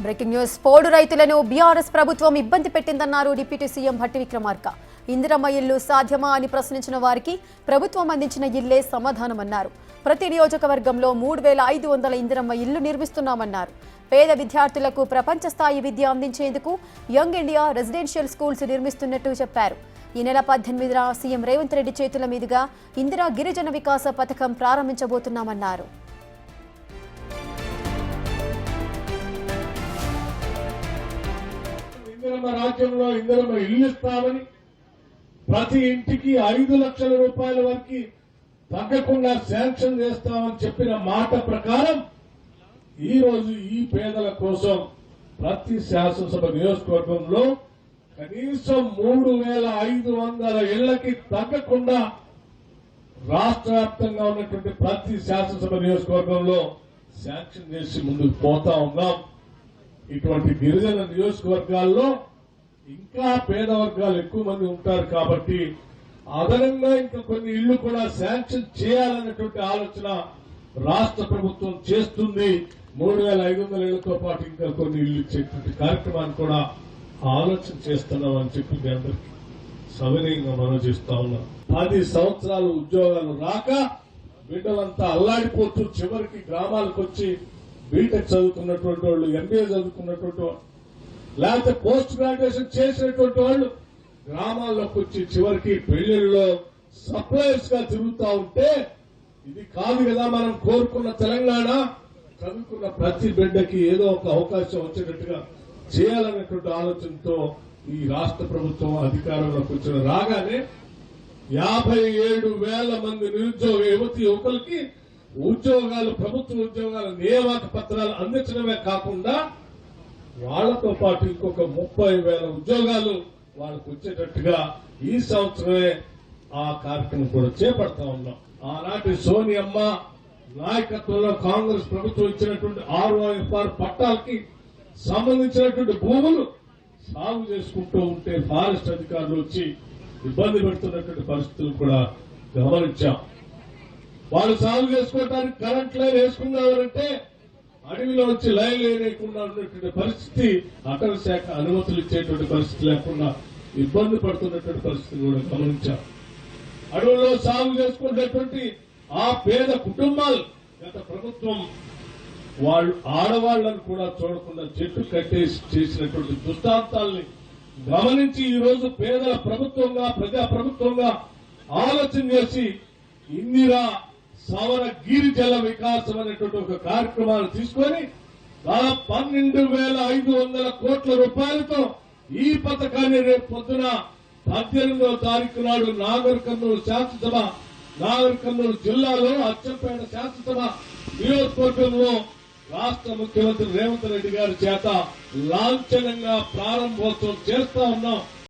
Breaking news. పోడు రైతులను BRS ప్రభుత్వం ఇబ్బంది పెట్టిందన్నారు డిప్యూటీ సీఎం భట్టి విక్రమార్క. ఇందిరమ్మ ఇల్లు సాధ్యమా అని ప్రశ్నించిన వారికి ప్రభుత్వం అందించిన ఇల్లే సమాధానమన్నారు. ప్రతి నియోజకవర్గంలో 3500 ఇందిరమ్మ ఇల్లు నిర్మిస్తున్నామన్నారు. పేద విద్యార్థులకు ప్రపంచ స్థాయి విద్య అందించేందుకు యంగ్ ఇండియా రెసిడెన్షియల్ స్కూల్స్ నిర్మిస్తున్నట్టు చెప్పారు. ఈ నెల 18న సీఎం రేవంత్ రెడ్డి చేతుల మీదుగా ఇందిరా గిరిజన వికాస పథకం ప్రారంభించబోతున్నామన్నారు. ఇందిరమ్మ రాజ్యంలో ఇందిరమ్మ ఇల్లు ఇస్తామని, ప్రతి ఇంటికి 5 లక్షల రూపాయల వరకు తగ్గకుండా శాంక్షన్ చేస్తామని చెప్పిన మాట ప్రకారం ఈ రోజు ఈ పేదల కోసం ప్రతి శాసనసభ నియోజకవర్గంలో కనీసం 3500 ఇళ్లకి తగ్గకుండా రాష్ట్ర వ్యాప్తంగా ఉన్నటువంటి ప్రతి శాసనసభ నియోజకవర్గంలో శాంక్షన్ చేసి ముందుకు పోతా ఉన్నాం. ఇటువంటి గిరిజన నియోజకవర్గాల్లో ఇంకా పేద వర్గాలు ఎక్కువ మంది ఉంటారు కాబట్టి అదనంగా ఇంకా కొన్ని ఇళ్లు కూడా శాంక్షన్ చేయాలన్నటువంటి ఆలోచన రాష్ట్ర ప్రభుత్వం చేస్తుంది. 3500 ఇళ్లతో పాటు ఇంకా కొన్ని ఇళ్లు ఇచ్చేటువంటి కార్యక్రమాన్ని కూడా ఆలోచన చేస్తున్నామని చెప్పి మీ అందరికీ సవినయంగా మనం చేస్తా ఉన్నాం. 10 సంవత్సరాలు ఉద్యోగాలు రాక బిడ్డలంతా అల్లాడిపోతూ చివరికి గ్రామాలకు వచ్చి బీటెక్ చదువుకున్నటువంటి వాళ్ళు, ఎంబీఏ చదువుకున్నటువంటి వాళ్ళు, లేకపోతే పోస్ట్ గ్రాడ్యుయేషన్ చేసినటువంటి వాళ్ళు గ్రామాల్లోకి వచ్చి చివరికి పెళ్లిళ్లలో సప్లైర్స్ గా తిరుగుతా ఉంటే ఇది కాదు కదా మనం కోరుకున్న తెలంగాణ. చదువుకున్న ప్రతి బిడ్డకి ఏదో ఒక అవకాశం వచ్చేటట్టుగా చేయాలనేటువంటి ఆలోచనతో ఈ రాష్ట్ర ప్రభుత్వం అధికారంలోకి వచ్చిన రాగానే 57,000 మంది నిరుద్యోగ యువతి యువకులకి ఉద్యోగాలు, ప్రభుత్వ ఉద్యోగాల నియామక పత్రాలు అందించడమే కాకుండా వాళ్లతో పాటు ఇంకొక 30,000 ఉద్యోగాలు వాళ్ళకు వచ్చేటట్టుగా ఈ సంవత్సరమే ఆ కార్యక్రమం కూడా చేపడతా ఉన్నాం. ఆనాటి సోనియమ్మ నాయకత్వంలో కాంగ్రెస్ ప్రభుత్వం ఇచ్చినటువంటి ROFR పట్టాలకి సంబంధించినటువంటి భూములు సాగు చేసుకుంటూ ఉంటే ఫారెస్ట్ అధికారులు వచ్చి ఇబ్బంది పెడుతున్నటువంటి పరిస్థితులు కూడా గమనించాం. వాళ్ళు సాగు చేసుకోవడానికి కరెంట్ లైన్ వేసుకున్నారంటే అడవిలో వచ్చి లైన్ లేకుండా ఉన్నటువంటి పరిస్థితి, అటవీ శాఖ అనుమతులు ఇచ్చేటువంటి పరిస్థితి లేకుండా ఇబ్బంది పడుతున్నటువంటి పరిస్థితి కూడా గమనించాం. అడవుల్లో సాగు చేసుకునేటువంటి ఆ పేద కుటుంబాలు గత ప్రభుత్వం వాళ్ళు ఆడవాళ్లను కూడా చూడకుండా చెట్టు కట్టేసి చేసినటువంటి దృష్టాంతాల్ని గమనించి ఈ రోజు పేదల ప్రభుత్వంగా, ప్రజా ప్రభుత్వంగా ఆలోచన చేసి ఇందిరా సవర గిరిజల వికాసం అనేటువంటి ఒక కార్యక్రమాన్ని తీసుకొని 12,500 కోట్ల రూపాయలతో ఈ పథకాన్ని రేపు పొద్దున 18వ తారీఖు నాడు నాగర్ కర్నూలు శాసనసభ, నాగర్ కర్నూలు జిల్లాలో అచ్చంపేట శాసనసభ నియోజకవర్గంలో రాష్ట్ర ముఖ్యమంత్రి రేవంత్ రెడ్డి గారి చేత లాంఛనంగా ప్రారంభోత్సవం చేస్తా ఉన్నాం.